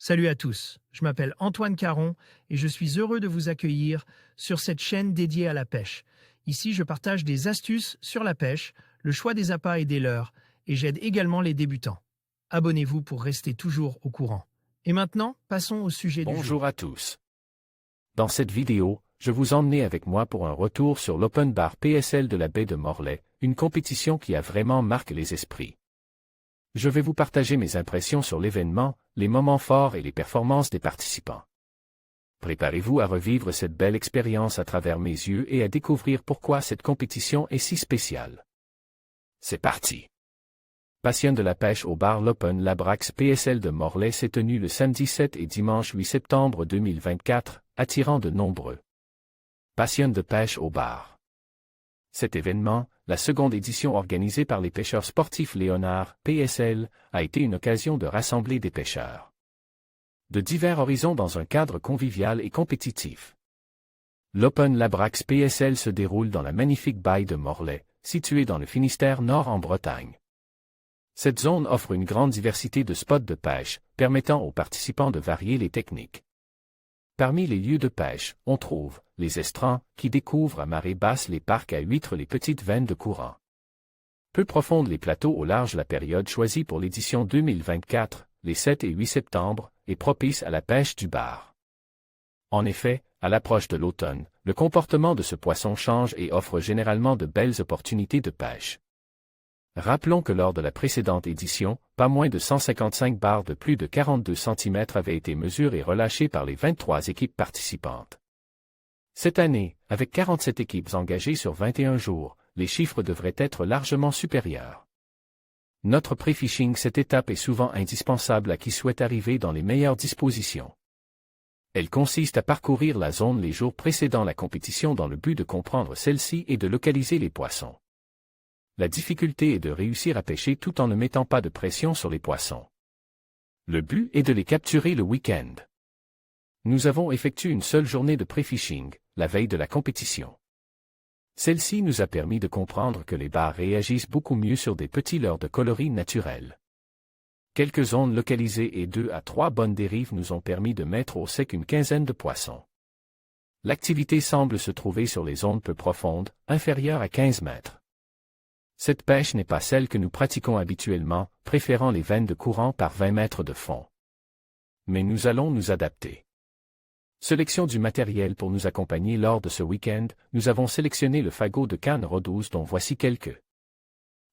Salut à tous, je m'appelle Antoine Caron et je suis heureux de vous accueillir sur cette chaîne dédiée à la pêche. Ici, je partage des astuces sur la pêche, le choix des appâts et des leurres, et j'aide également les débutants. Abonnez-vous pour rester toujours au courant. Et maintenant, passons au sujet du jour. Bonjour à tous. Dans cette vidéo, je vous emmène avec moi pour un retour sur l'Open Bar PSL de la baie de Morlaix, une compétition qui a vraiment marqué les esprits. Je vais vous partager mes impressions sur l'événement, les moments forts et les performances des participants. Préparez-vous à revivre cette belle expérience à travers mes yeux et à découvrir pourquoi cette compétition est si spéciale. C'est parti! Passion de la pêche au bar l'Open Labrax PSL de Morlaix s'est tenu le samedi 7 et dimanche 8 septembre 2024, attirant de nombreux passionnés de pêche au bar. Cet événement, la seconde édition organisée par les pêcheurs sportifs Léonard, PSL, a été une occasion de rassembler des pêcheurs de divers horizons dans un cadre convivial et compétitif. L'Open Labrax PSL se déroule dans la magnifique baie de Morlaix, située dans le Finistère Nord en Bretagne. Cette zone offre une grande diversité de spots de pêche, permettant aux participants de varier les techniques. Parmi les lieux de pêche, on trouve les estrans, qui découvrent à marée basse les parcs à huîtres, les petites veines de courant. Peu profondes les plateaux au large. La période choisie pour l'édition 2024, les 7 et 8 septembre, est propice à la pêche du bar. En effet, à l'approche de l'automne, le comportement de ce poisson change et offre généralement de belles opportunités de pêche. Rappelons que lors de la précédente édition, pas moins de 155 bars de plus de 42 cm avaient été mesurés et relâchés par les 23 équipes participantes. Cette année, avec 47 équipes engagées sur 21 jours, les chiffres devraient être largement supérieurs. Notre pré-fishing, cette étape est souvent indispensable à qui souhaite arriver dans les meilleures dispositions. Elle consiste à parcourir la zone les jours précédant la compétition dans le but de comprendre celle-ci et de localiser les poissons. La difficulté est de réussir à pêcher tout en ne mettant pas de pression sur les poissons. Le but est de les capturer le week-end. Nous avons effectué une seule journée de pré-fishing, la veille de la compétition. Celle-ci nous a permis de comprendre que les bars réagissent beaucoup mieux sur des petits leurres de coloris naturels. Quelques zones localisées et 2 à 3 bonnes dérives nous ont permis de mettre au sec une quinzaine de poissons. L'activité semble se trouver sur les zones peu profondes, inférieures à 15 mètres. Cette pêche n'est pas celle que nous pratiquons habituellement, préférant les veines de courant par 20 mètres de fond. Mais nous allons nous adapter. Sélection du matériel pour nous accompagner lors de ce week-end, nous avons sélectionné le fagot de canne Rodose dont voici quelques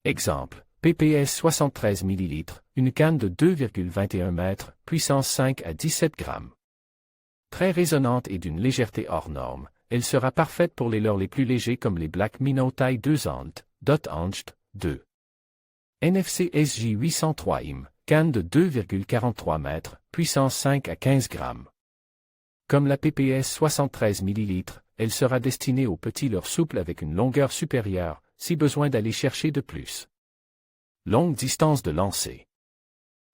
exemples. PPS 73 ml, une canne de 2,21 m, puissance 5 à 17 grammes. Très résonnante et d'une légèreté hors norme, elle sera parfaite pour les leurres les plus légers comme les Black Minnow taille 2 Ant, Dot Angst, 2. NFC SJ 803 im, canne de 2,43 m, puissance 5 à 15 grammes. Comme la PPS 73 ml, elle sera destinée aux petits leurres souples avec une longueur supérieure, si besoin d'aller chercher de plus. Longue distance de lancer.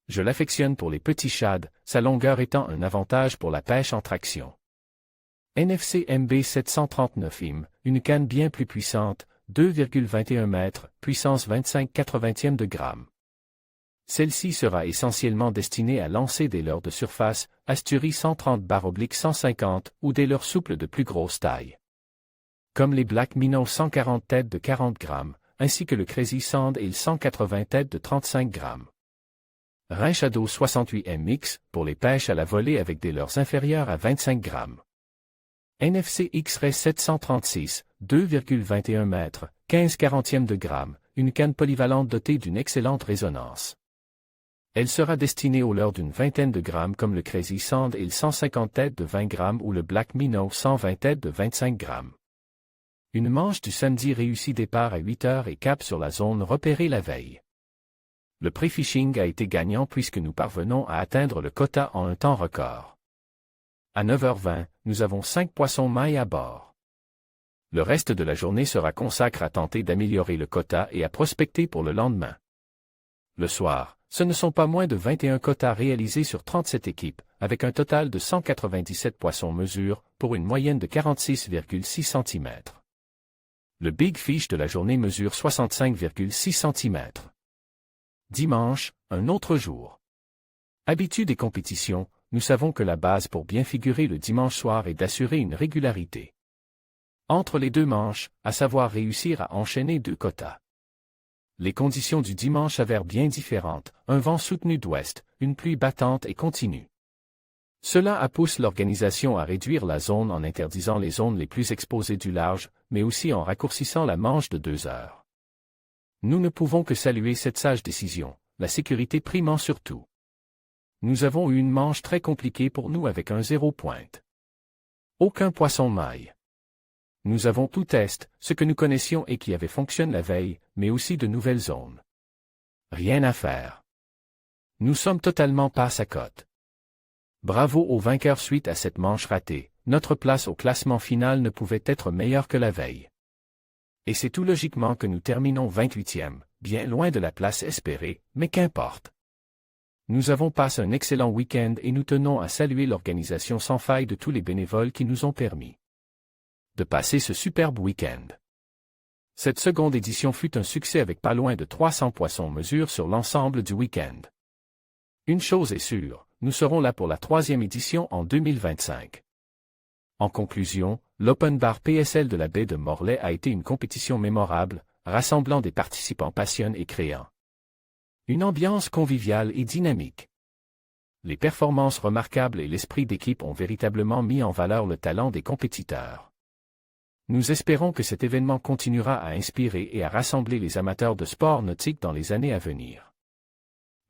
Je l'affectionne pour les petits shads, sa longueur étant un avantage pour la pêche en traction. NFC MB 739 im, une canne bien plus puissante, 2,21 m, puissance 25/80 de gramme. Celle-ci sera essentiellement destinée à lancer des leurres de surface, Asturie 130/150 ou des leurres souples de plus grosse taille. Comme les Black Minnow 140 têtes de 40 grammes, ainsi que le Crazy Sand et le 180 têtes de 35 grammes. Rein Shadow 68 MX, pour les pêches à la volée avec des leurres inférieures à 25 grammes. NFC X-Ray 736, 2,21 m, 15/40 de gramme, une canne polyvalente dotée d'une excellente résonance. Elle sera destinée aux leurres d'une vingtaine de grammes comme le Crazy Sand et le 150 têtes de 20 grammes ou le Black Minnow 120 têtes de 25 grammes. Une manche du samedi réussit départ à 8 h et cap sur la zone repérée la veille. Le pré-fishing a été gagnant puisque nous parvenons à atteindre le quota en un temps record. À 9 h 20, nous avons 5 poissons mailles à bord. Le reste de la journée sera consacré à tenter d'améliorer le quota et à prospecter pour le lendemain. Le soir, ce ne sont pas moins de 21 quotas réalisés sur 37 équipes, avec un total de 197 poissons mesures, pour une moyenne de 46,6 cm. Le Big Fish de la journée mesure 65,6 cm. Dimanche, un autre jour. Habitué des compétitions, nous savons que la base pour bien figurer le dimanche soir est d'assurer une régularité entre les deux manches, à savoir réussir à enchaîner 2 quotas. Les conditions du dimanche s'avèrent bien différentes, un vent soutenu d'ouest, une pluie battante et continue. Cela a poussé l'organisation à réduire la zone en interdisant les zones les plus exposées du large, mais aussi en raccourcissant la manche de 2 heures. Nous ne pouvons que saluer cette sage décision, la sécurité primant surtout. Nous avons eu une manche très compliquée pour nous avec un 0 pointe. Aucun poisson-maille. Nous avons tout test, ce que nous connaissions et qui avait fonctionné la veille, mais aussi de nouvelles zones. Rien à faire. Nous sommes totalement passe à côte. Bravo aux vainqueurs suite à cette manche ratée, notre place au classement final ne pouvait être meilleure que la veille. Et c'est tout logiquement que nous terminons 28e, bien loin de la place espérée, mais qu'importe. Nous avons passé un excellent week-end et nous tenons à saluer l'organisation sans faille de tous les bénévoles qui nous ont permis de passer ce superbe week-end. Cette seconde édition fut un succès avec pas loin de 300 poissons mesure sur l'ensemble du week-end. Une chose est sûre, nous serons là pour la 3e édition en 2025. En conclusion, l'Open Bar PSL de la baie de Morlaix a été une compétition mémorable, rassemblant des participants passionnés et créants. Une ambiance conviviale et dynamique. Les performances remarquables et l'esprit d'équipe ont véritablement mis en valeur le talent des compétiteurs. Nous espérons que cet événement continuera à inspirer et à rassembler les amateurs de sport nautique dans les années à venir.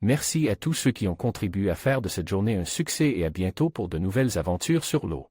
Merci à tous ceux qui ont contribué à faire de cette journée un succès et à bientôt pour de nouvelles aventures sur l'eau.